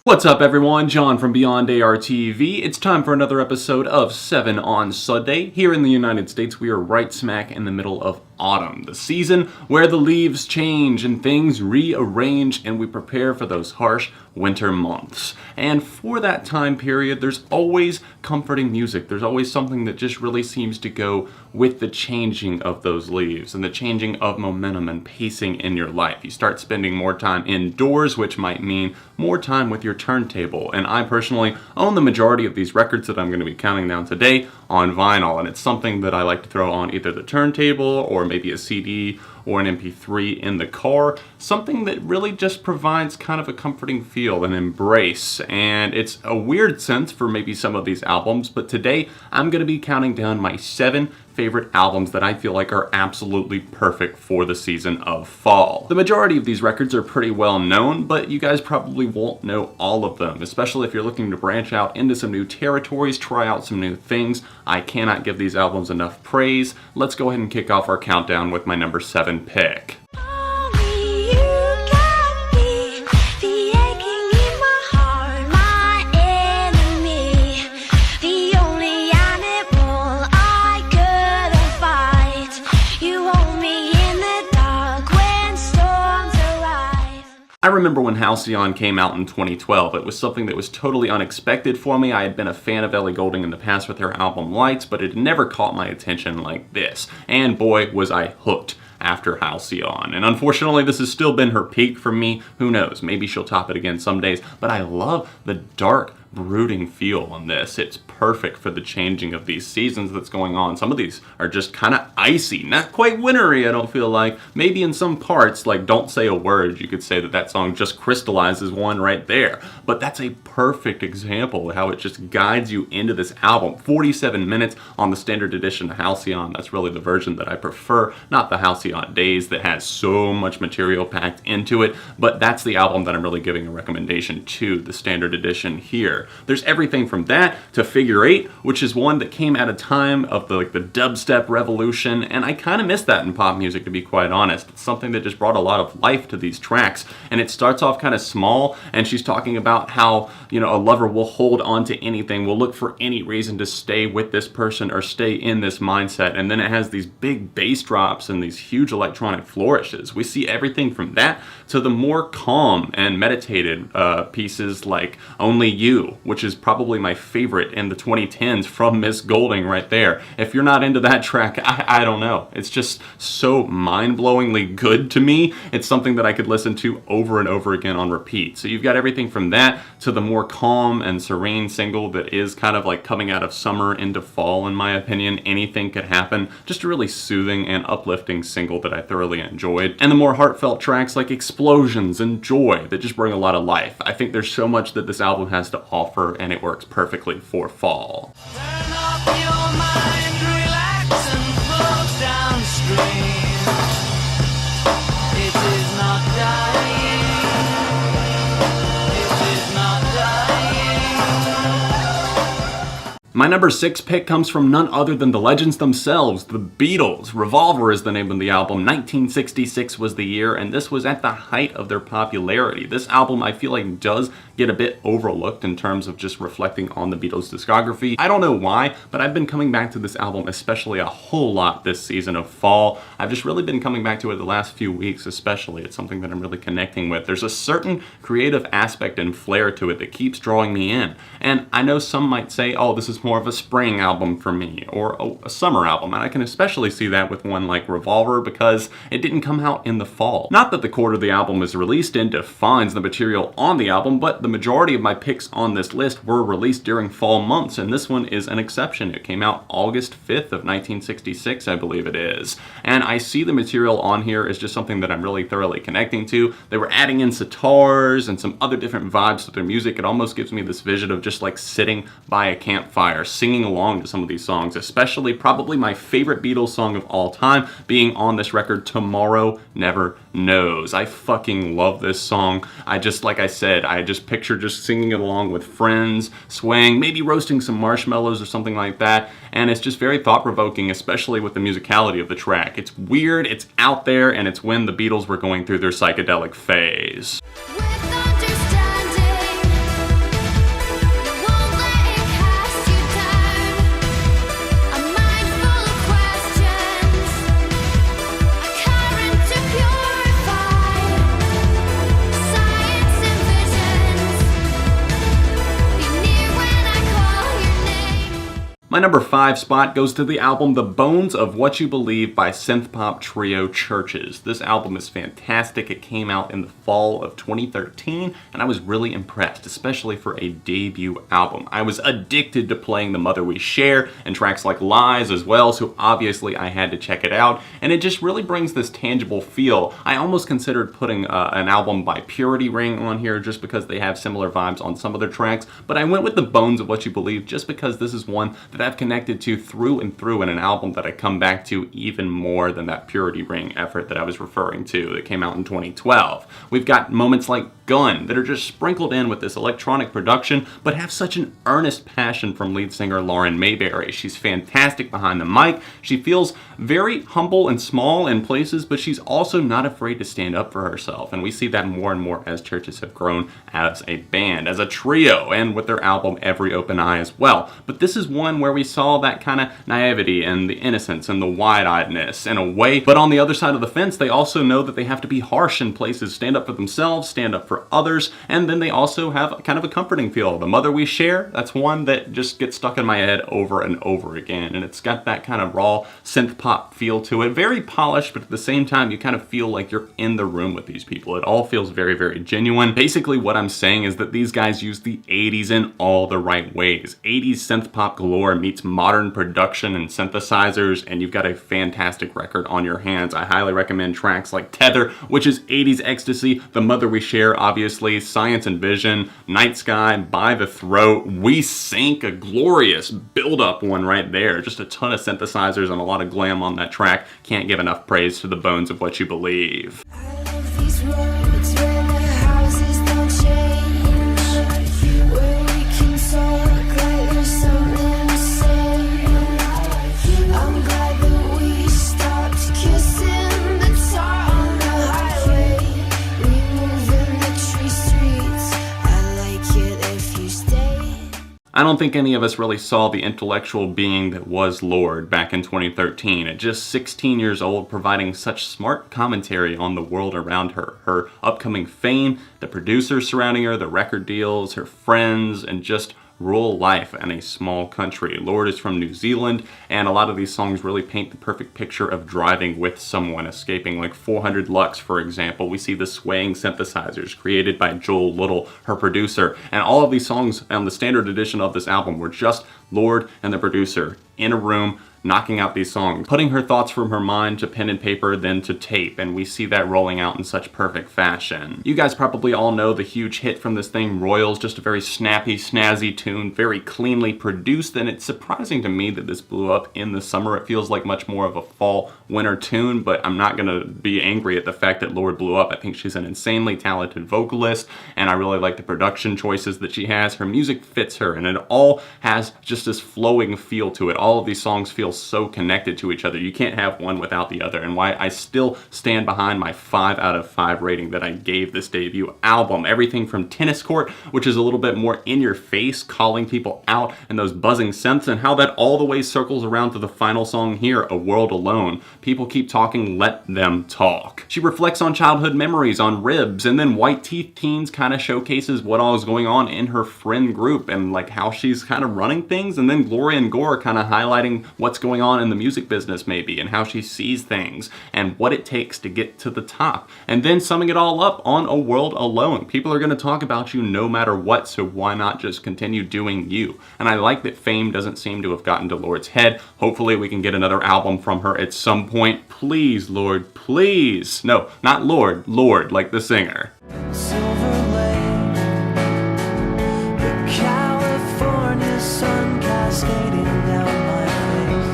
What's up everyone, John from Beyond ARTV. It's time for another episode of 7 on Sunday. Here in the United States, we are right smack in the middle of autumn, the season where the leaves change and things rearrange and we prepare for those harsh winter months. And for that time period, there's always comforting music. There's always something that just really seems to go with the changing of those leaves and the changing of momentum and pacing in your life. You start spending more time indoors, which might mean more time with your turntable. And I personally own the majority of these records that I'm going to be counting down today on vinyl, and it's something that I like to throw on either the turntable or maybe a CD or an MP3 in the car, something that really just provides kind of a comforting feel, an embrace. And it's a weird sense for maybe some of these albums, but today I'm going to be counting down my 7 favorite albums that I feel like are absolutely perfect for the season of fall. The majority of these records are pretty well known, but you guys probably won't know all of them, especially if you're looking to branch out into some new territories, try out some new things. I cannot give these albums enough praise. Let's go ahead and kick off our countdown with my number 7 pick. I remember when Halcyon came out in 2012. It was something that was totally unexpected for me. I had been a fan of Ellie Goulding in the past with her album Lights, but it had never caught my attention like this. And boy, was I hooked after Halcyon. And unfortunately, this has still been her peak for me. Who knows? Maybe she'll top it again some days. But I love the dark, brooding feel on this. It's perfect for the changing of these seasons that's going on. Some of these are just kind of icy, not quite wintry, I don't feel like. Maybe in some parts, like Don't Say a Word, you could say that that song just crystallizes one right there. But that's a perfect example of how it just guides you into this album. 47 minutes on the standard edition of Halcyon. That's really the version that I prefer, not the Halcyon Days that has so much material packed into it, but that's the album that I'm really giving a recommendation to, the standard edition here. There's everything from that to Figure 8, which is one that came at a time of the dubstep revolution, and I kind of miss that in pop music, to be quite honest. It's something that just brought a lot of life to these tracks, and it starts off kind of small, and she's talking about how, you know, a lover will hold on to anything, will look for any reason to stay with this person or stay in this mindset, and then it has these big bass drops and these huge electronic flourishes. We see everything from that to the more calm and meditated pieces like Only You, which is probably my favorite in the 2010s from Miss Goulding right there. If you're not into that track, I don't know. It's just so mind-blowingly good to me. It's something that I could listen to over and over again on repeat. So you've got everything from that to the more calm and serene single that is kind of like coming out of summer into fall, in my opinion. Anything could happen. Just a really soothing and uplifting single that I thoroughly enjoyed. And the more heartfelt tracks like Explosions and Joy that just bring a lot of life. I think there's so much that this album has to offer, and it works perfectly for fall. Turn off your mind, relax and float downstream. It is not dying. It is not dying. My number 6 pick comes from none other than the legends themselves, the Beatles. Revolver is the name of the album. 1966 was the year, and this was at the height of their popularity. This album, I feel like, does get a bit overlooked in terms of just reflecting on the Beatles' discography. I don't know why, but I've been coming back to this album especially a whole lot this season of fall. I've just really been coming back to it the last few weeks especially. It's something that I'm really connecting with. There's a certain creative aspect and flair to it that keeps drawing me in. And I know some might say, oh, this is more of a spring album for me, or a summer album, and I can especially see that with one like Revolver because it didn't come out in the fall. Not that the quarter the album is released in defines the material on the album, but the majority of my picks on this list were released during fall months, and this one is an exception. It came out August 5th of 1966, I believe it is. And I see the material on here as just something that I'm really thoroughly connecting to. They were adding in sitars and some other different vibes to their music. It almost gives me this vision of just like sitting by a campfire, singing along to some of these songs, especially probably my favorite Beatles song of all time being on this record, Tomorrow Never Knows. I fucking love this song. I just, like I said, I just picture just singing it along with friends, swaying, maybe roasting some marshmallows or something like that, and it's just very thought-provoking, especially with the musicality of the track. It's weird, it's out there, and it's when the Beatles were going through their psychedelic phase. With understanding, My number 5 spot goes to the album The Bones of What You Believe by synth-pop trio Churches. This album is fantastic. It came out in the fall of 2013, and I was really impressed, especially for a debut album. I was addicted to playing The Mother We Share and tracks like Lies as well, so obviously I had to check it out, and it just really brings this tangible feel. I almost considered putting an album by Purity Ring on here just because they have similar vibes on some of their tracks, but I went with The Bones of What You Believe just because this is one that I've connected to through and through, in an album that I come back to even more than that Purity Ring effort that I was referring to that came out in 2012. We've got moments like Gun that are just sprinkled in with this electronic production, but have such an earnest passion from lead singer Lauren Mayberry. She's fantastic behind the mic. She feels very humble and small in places, but she's also not afraid to stand up for herself, and we see that more and more as Churches have grown as a band, as a trio, and with their album Every Open Eye as well. But this is one where we saw that kind of naivety and the innocence and the wide-eyedness in a way, but on the other side of the fence, they also know that they have to be harsh in places, stand up for themselves, stand up for others, and then they also have kind of a comforting feel. The Mother We Share, that's one that just gets stuck in my head over and over again, and it's got that kind of raw synth pop feel to it, very polished, but at the same time you kind of feel like you're in the room with these people. It all feels very, very genuine. Basically what I'm saying is that these guys use the 80s in all the right ways. 80s synth pop galore meets modern production and synthesizers, and you've got a fantastic record on your hands. I highly recommend tracks like Tether, which is 80s ecstasy, The Mother We Share, obviously, Science and Vision, Night Sky, By the Throat, We Sink, a glorious build-up one right there. Just a ton of synthesizers and a lot of glam on that track. Can't give enough praise to The Bones of What You Believe. I love these roads where the houses don't change, where we can talk like there's something to say. I'm glad that we stopped kissing the tar on the highway. We move in the tree streets. I like it if you stay. I don't think any of us really saw the intellectual being that was Lorde back in 2013, at just 16 years old, providing such smart commentary on the world around her. Her upcoming fame, the producers surrounding her, the record deals, her friends, and just rural life in a small country. Lorde is from New Zealand, and a lot of these songs really paint the perfect picture of driving with someone, escaping, like 400 Lux, for example. We see the swaying synthesizers created by Joel Little, her producer, and all of these songs on the standard edition of this album were just Lorde and the producer in a room knocking out these songs, putting her thoughts from her mind to pen and paper, then to tape, and we see that rolling out in such perfect fashion. You guys probably all know the huge hit from this thing, Royals, just a very snappy, snazzy tune, very cleanly produced, and it's surprising to me that this blew up in the summer. It feels like much more of a fall, winter tune, but I'm not gonna be angry at the fact that Lorde blew up. I think she's an insanely talented vocalist, and I really like the production choices that she has. Her music fits her, and it all has just this flowing feel to it. All of these songs feel so connected to each other. You can't have one without the other, and why I still stand behind my 5 out of 5 rating that I gave this debut album. Everything from Tennis Court, which is a little bit more in your face, calling people out, and those buzzing synths, and how that all the way circles around to the final song here, A World Alone. People keep talking, let them talk. She reflects on childhood memories, on Ribs, and then White Teeth Teens kind of showcases what all is going on in her friend group and like how she's kind of running things, and then Gloria and Gore kind of highlighting what's going on in the music business maybe, and how she sees things and what it takes to get to the top, and then summing it all up on A World Alone. People are going to talk about you no matter what, so why not just continue doing you? And I like that fame doesn't seem to have gotten to Lorde's head. Hopefully we can get another album from her at some point. Please, Lorde, please. No, not Lorde, Lorde, like the singer. Silver Lake, the California sun cascading down my face.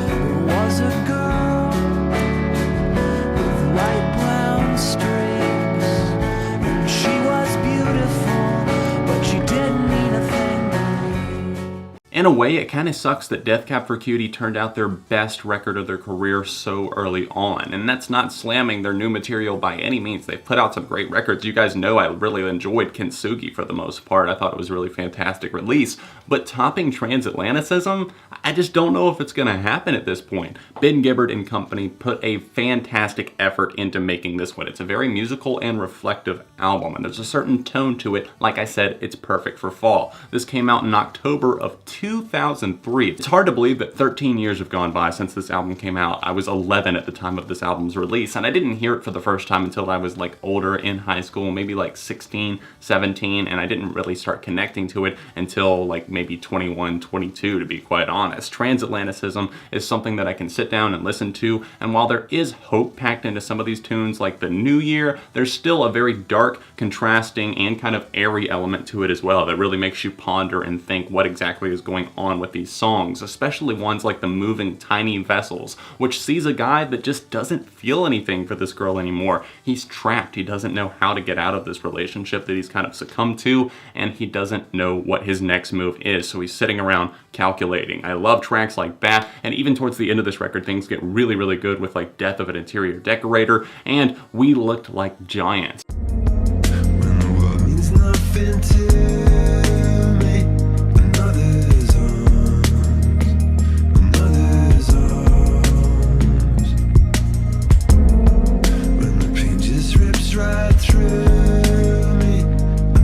There was a girl with light brown streaks, and she was beautiful, but she didn't mean a thing to me. In a way, it kind of sucks that Death Cab for Cutie turned out their best record of their career so early on, and that's not slamming their new material by any means. They've put out some great records. You guys know I really enjoyed Kintsugi for the most part. I thought it was a really fantastic release, but topping Transatlanticism, I just don't know if it's going to happen at this point. Ben Gibbard and company put a fantastic effort into making this one. It's a very musical and reflective album, and there's a certain tone to it. Like I said, it's perfect for fall. This came out in October of 2003. It's hard to believe that 13 years have gone by since this album came out. I was 11 at the time of this album's release, and I didn't hear it for the first time until I was like older in high school, maybe like 16, 17, and I didn't really start connecting to it until like maybe 21, 22, to be quite honest. Transatlanticism is something that I can sit down and listen to, and while there is hope packed into some of these tunes like The New Year, there's still a very dark, contrasting, and kind of airy element to it as well that really makes you ponder and think what exactly is going on with these songs, especially ones like The Moving Tiny Vessels, which sees a guy that just doesn't feel anything for this girl anymore. He's trapped. He doesn't know how to get out of this relationship that he's kind of succumbed to, and he doesn't know what his next move is, so he's sitting around calculating. I love tracks like that, and even towards the end of this record, things get really, really good with like Death of an Interior Decorator and We Looked Like Giants. When the world means nothing to me, another's arms, another's arms. When the pain just rips right through me,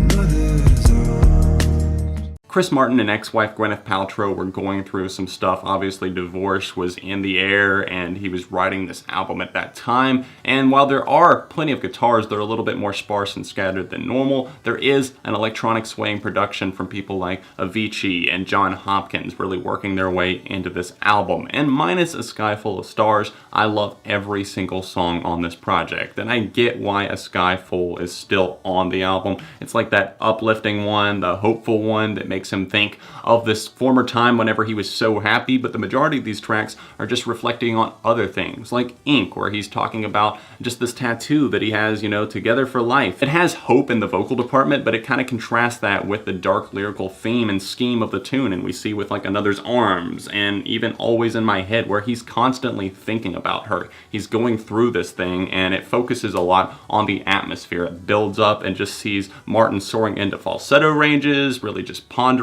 another's arms. Chris Martin and ex-wife Gwyneth Paltrow were going through some stuff. Obviously, divorce was in the air, and he was writing this album at that time. And while there are plenty of guitars, they're a little bit more sparse and scattered than normal. There is an electronic swaying production from people like Avicii and John Hopkins really working their way into this album. And minus A Sky Full of Stars, I love every single song on this project. And I get why A Sky Full is still on the album. It's like that uplifting one, the hopeful one that makes him think of this former time whenever he was so happy, but the majority of these tracks are just reflecting on other things, like Ink, where he's talking about just this tattoo that he has, you know, together for life. It has hope in the vocal department, but it kind of contrasts that with the dark lyrical theme and scheme of the tune, and we see with like Another's Arms, and even Always in My Head, where he's constantly thinking about her. He's going through this thing, and it focuses a lot on the atmosphere. It builds up and just sees Martin soaring into falsetto ranges, really just pondering.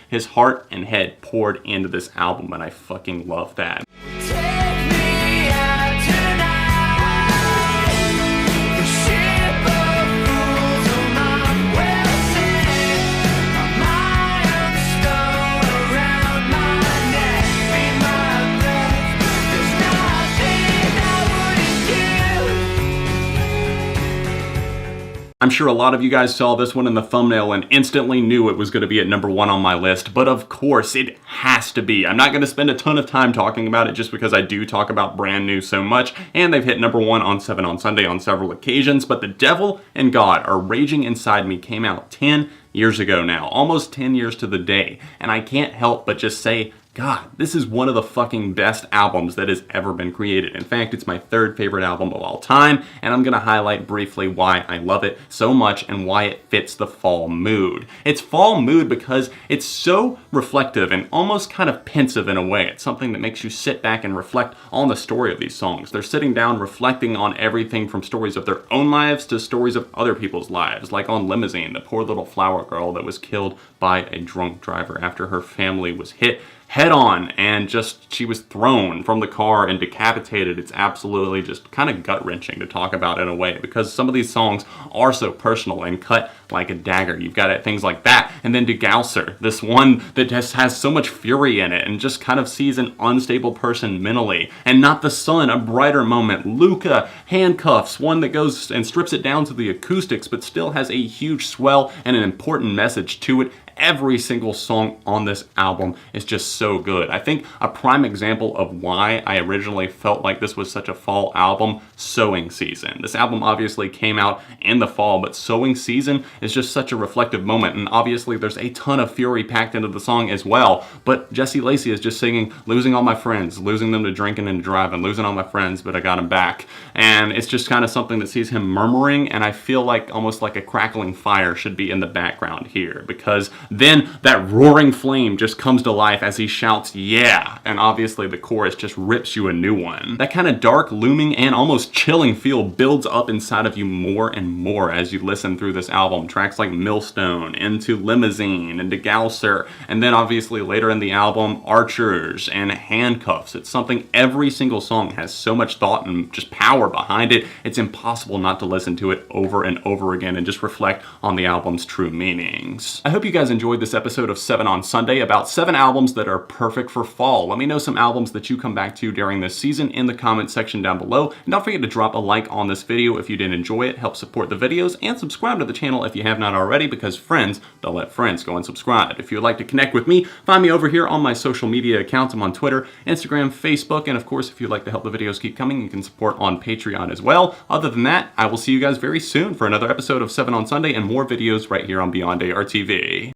His heart and head poured into this album, and I fucking love that. Take me out tonight. The ship of fools will not well sail. My iron stone around my neck, be my breath. There's nothing I wouldn't give. I'm sure a lot of you guys saw this one in the thumbnail and instantly knew it was going to be at number 1 on my list, but of course it has to be. I'm not going to spend a ton of time talking about it just because I do talk about Brand New so much, and they've hit number 1 on 7 on Sunday on several occasions, but The Devil and God Are Raging Inside Me came out 10 years ago now, almost 10 years to the day, and I can't help but just say, God, this is one of the fucking best albums that has ever been created. In fact, it's my 3rd favorite album of all time, and I'm going to highlight briefly why I love it so much and why it fits the fall mood. It's fall mood because it's so reflective and almost kind of pensive in a way. It's something that makes you sit back and reflect on the story of these songs. They're sitting down reflecting on everything from stories of their own lives to stories of other people's lives, like on Limousine, the poor little flower girl that was killed by a drunk driver after her family was hit head on and just she was thrown from the car and decapitated. It's absolutely just kind of gut-wrenching to talk about in a way because some of these songs are so personal and cut like a dagger. You've got things like that, and then Degausser, this one that just has so much fury in it and just kind of sees an unstable person mentally. And Not the Sun, a brighter moment. Luca, Handcuffs, one that goes and strips it down to the acoustics but still has a huge swell and an important message to it. Every single song on this album is just so good. I think a prime example of why I originally felt like this was such a fall album, Sowing Season. This album obviously came out in the fall, but Sowing Season is just such a reflective moment, and obviously there's a ton of fury packed into the song as well, but Jesse Lacey is just singing, losing all my friends, losing them to drinking and driving, losing all my friends, but I got them back. And it's just kind of something that sees him murmuring, and I feel like almost like a crackling fire should be in the background here, because then that roaring flame just comes to life as he shouts, yeah, and obviously the chorus just rips you a new one. That kind of dark, looming, and almost chilling feel builds up inside of you more and more as you listen through this album. Tracks like Millstone, Into Limousine, and Degausser, and then obviously later in the album, Archers and Handcuffs. It's something every single song has so much thought and just power behind it, it's impossible not to listen to it over and over again and just reflect on the album's true meanings. I hope you guys enjoyed enjoyed this episode of 7 on Sunday about 7 albums that are perfect for fall. Let me know some albums that you come back to during this season in the comment section down below. And don't forget to drop a like on this video if you did enjoy it, help support the videos, and subscribe to the channel if you have not already, because friends, they'll let friends go unsubscribe. If you'd like to connect with me, find me over here on my social media accounts. I'm on Twitter, Instagram, Facebook, and of course, if you'd like to help the videos keep coming, you can support on Patreon as well. Other than that, I will see you guys very soon for another episode of 7 on Sunday and more videos right here on Beyond ARTV.